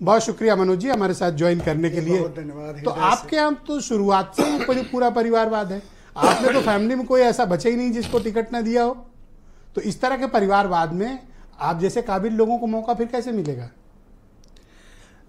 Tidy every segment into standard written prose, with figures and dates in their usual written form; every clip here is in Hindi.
बहुत शुक्रिया मनोज जी हमारे साथ ज्वाइन करने के लिए। बहुत धन्यवाद। तो आपके यहाँ तो शुरुआत से ही पूरा परिवारवाद है, आपने तो फैमिली में कोई ऐसा बचा ही नहीं जिसको टिकट ना दिया हो, तो इस तरह के परिवारवाद में आप जैसे काबिल लोगों को मौका फिर कैसे मिलेगा?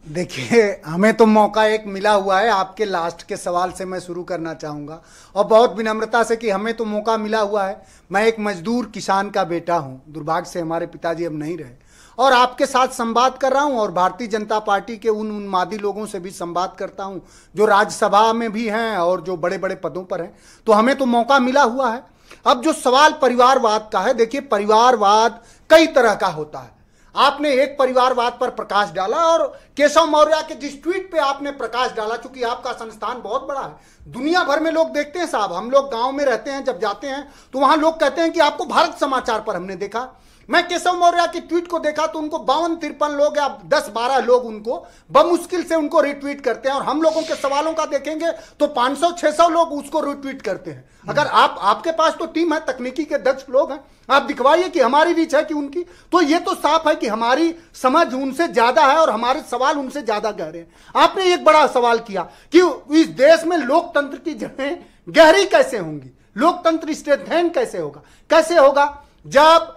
देखिए, हमें तो मौका एक मिला हुआ है। आपके लास्ट के सवाल से मैं शुरू करना चाहूँगा और बहुत विनम्रता से कि हमें तो मौका मिला हुआ है। मैं एक मजदूर किसान का बेटा हूँ, दुर्भाग्य से हमारे पिताजी अब नहीं रहे, और आपके साथ संवाद कर रहा हूँ और भारतीय जनता पार्टी के उन उन्मादी लोगों से भी संवाद करता हूँ जो राज्यसभा में भी हैं और जो बड़े बड़े पदों पर हैं। तो हमें तो मौका मिला हुआ है। अब जो सवाल परिवारवाद का है, देखिए परिवारवाद कई तरह का होता है। आपने एक परिवारवाद पर प्रकाश डाला और केशव मौर्य के जिस ट्वीट पे आपने प्रकाश डाला, चूंकि आपका संस्थान बहुत बड़ा है, दुनिया भर में लोग देखते हैं साहब। हम लोग गांव में रहते हैं, जब जाते हैं तो वहां लोग कहते हैं कि आपको भारत समाचार पर हमने देखा। मैं केशव मौर्य की ट्वीट को देखा तो उनको 52-53 लोग या 10-12 लोग उनको बमुश्किल से उनको रिट्वीट करते हैं, और हम लोगों के सवालों का देखेंगे तो 500-600 लोग उसको रिट्वीट करते हैं। अगर आपके पास तो टीम है, तकनीकी के दक्ष लोग हैं, आप दिखवाइए कि हमारी रीच है कि उनकी, तो ये तो साफ है कि हमारी समझ उनसे ज्यादा है और हमारे सवाल उनसे ज्यादा गहरे हैं। आपने एक बड़ा सवाल किया कि इस देश में लोकतंत्र की जड़ें गहरी कैसे होंगी, लोकतंत्र स्ट्रेंथेन कैसे होगा? कैसे होगा जब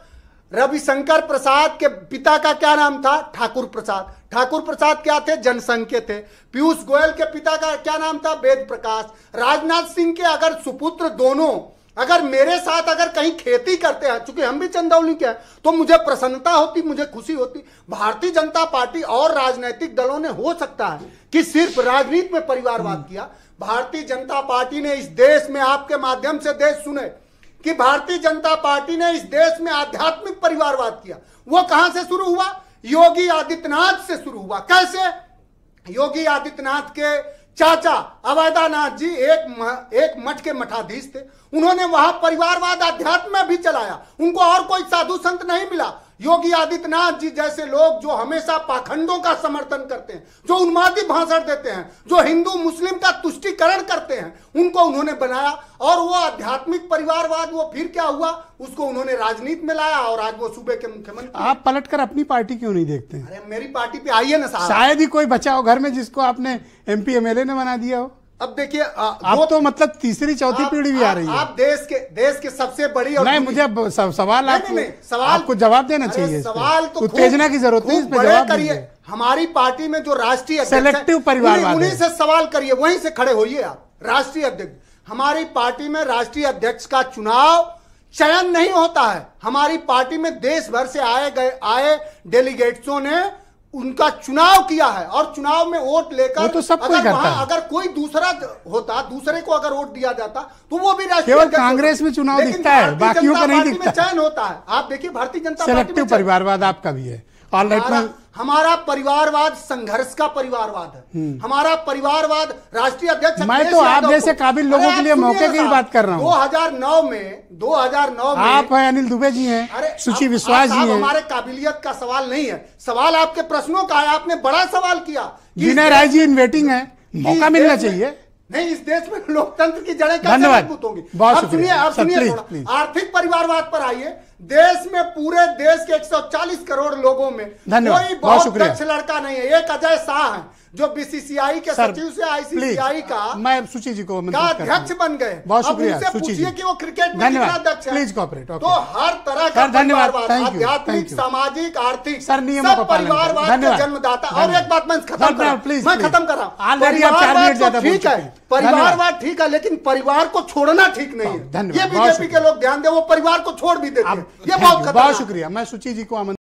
रविशंकर प्रसाद के पिता का क्या नाम था? ठाकुर प्रसाद। ठाकुर प्रसाद क्या थे? जनसंघ के थे। पीयूष गोयल के पिता का क्या नाम था? वेद प्रकाश। राजनाथ सिंह के अगर सुपुत्र दोनों अगर मेरे साथ अगर कहीं खेती करते हैं, चूंकि हम भी चंदौली के हैं, तो मुझे प्रसन्नता होती, मुझे खुशी होती। भारतीय जनता पार्टी और राजनीतिक दलों ने हो सकता है कि सिर्फ राजनीति में परिवारवाद किया। भारतीय जनता पार्टी ने इस देश में, आपके माध्यम से देश सुने, कि भारतीय जनता पार्टी ने इस देश में आध्यात्मिक परिवारवाद किया। वो कहां से शुरू हुआ? योगी आदित्यनाथ से शुरू हुआ। कैसे? योगी आदित्यनाथ के चाचा अवैधानाथ जी एक मठ के मठाधीश थे। उन्होंने वहां परिवारवाद अध्यात्म में भी चलाया। उनको और कोई साधु संत नहीं मिला। योगी आदित्यनाथ जी जैसे लोग जो हमेशा पाखंडों का समर्थन करते हैं, जो उन्मादी भाषण देते हैं, जो हिंदू मुस्लिम का तुष्टीकरण करते हैं, उनको उन्होंने बनाया। और वो आध्यात्मिक परिवारवाद वो फिर क्या हुआ, उसको उन्होंने राजनीति में लाया और आज वो सूबे के मुख्यमंत्री। आप पलटकर अपनी पार्टी क्यों नहीं देखते हैं? अरे मेरी पार्टी पे आइए ना साहब। शायद ही कोई बचा हो घर में जिसको आपने MP MLA ने बना दिया हो। अब देखिए, अब तो मतलब तीसरी चौथी पीढ़ी भी आ रही है। आप देश के सबसे बड़ी और नहीं, मुझे सवाल आपको जवाब देना चाहिए। सवाल तो उत्तेजना की जरूरत नहीं, इस पे जवाब करिए। हमारी पार्टी में जो राष्ट्रीय सेलेक्टिव परिवारवाद, उन्हीं से सवाल करिए, वहीं से खड़े होइए आप। राष्ट्रीय अध्यक्ष, हमारी पार्टी में राष्ट्रीय अध्यक्ष का चुनाव चयन नहीं होता है। हमारी पार्टी में देश भर से आए डेलीगेट्सों ने उनका चुनाव किया है, और चुनाव में वोट लेकर तो सब कोई करता है। अगर कोई दूसरा होता, दूसरे को अगर वोट दिया जाता तो वो भी राष्ट्रीय केवल कांग्रेस में चुनाव दिखता है, बाकियों का नहीं दिखता। चयन होता है। आप देखिए भारतीय जनता पार्टी सेलेक्टिव परिवारवाद आपका भी है। हमारा परिवारवाद संघर्ष का परिवारवाद है। हमारा परिवारवाद राष्ट्रीय अध्यक्ष, मैं तो आप जैसे काबिल लोगों के लिए मौके की बात कर रहा हूँ। 2009 में आप हैं, अनिल दुबे जी हैं, सुची विश्वास जी हैं। हमारे काबिलियत का सवाल नहीं है, सवाल आपके प्रश्नों का है। आपने बड़ा सवाल किया। विनय राय जी इन वेटिंग है, मौका मिलना चाहिए। नहीं, इस देश में लोकतंत्र की जड़ें कैसे मजबूत होंगी? अब सुनिए थोड़ा आर्थिक परिवारवाद पर आइए। देश में, पूरे देश के 140 करोड़ लोगों में कोई बहुत दक्ष लड़का नहीं है। एक अजय शाह है जो BCCI के सचिव से ICCI का, मैं सुची जी को अध्यक्ष बन गए। बहुत शुक्रिया सुची जी कि वो क्रिकेट में कितना दक्ष है। Please cooperate. तो हर तरह का परिवारवाद, आध्यात्मिक, सामाजिक, आर्थिक, सब परिवारवाद का जन्मदाता। और एक बात मैं खत्म कर रहा हूं, परिवारवाद ठीक है, परिवारवाद ठीक है, लेकिन परिवार को छोड़ना ठीक नहीं है। ये BJP के लोग ध्यान दे, वो परिवार को छोड़ भी देते हैं। ये बहुत शुक्रिया। मैं सुची जी को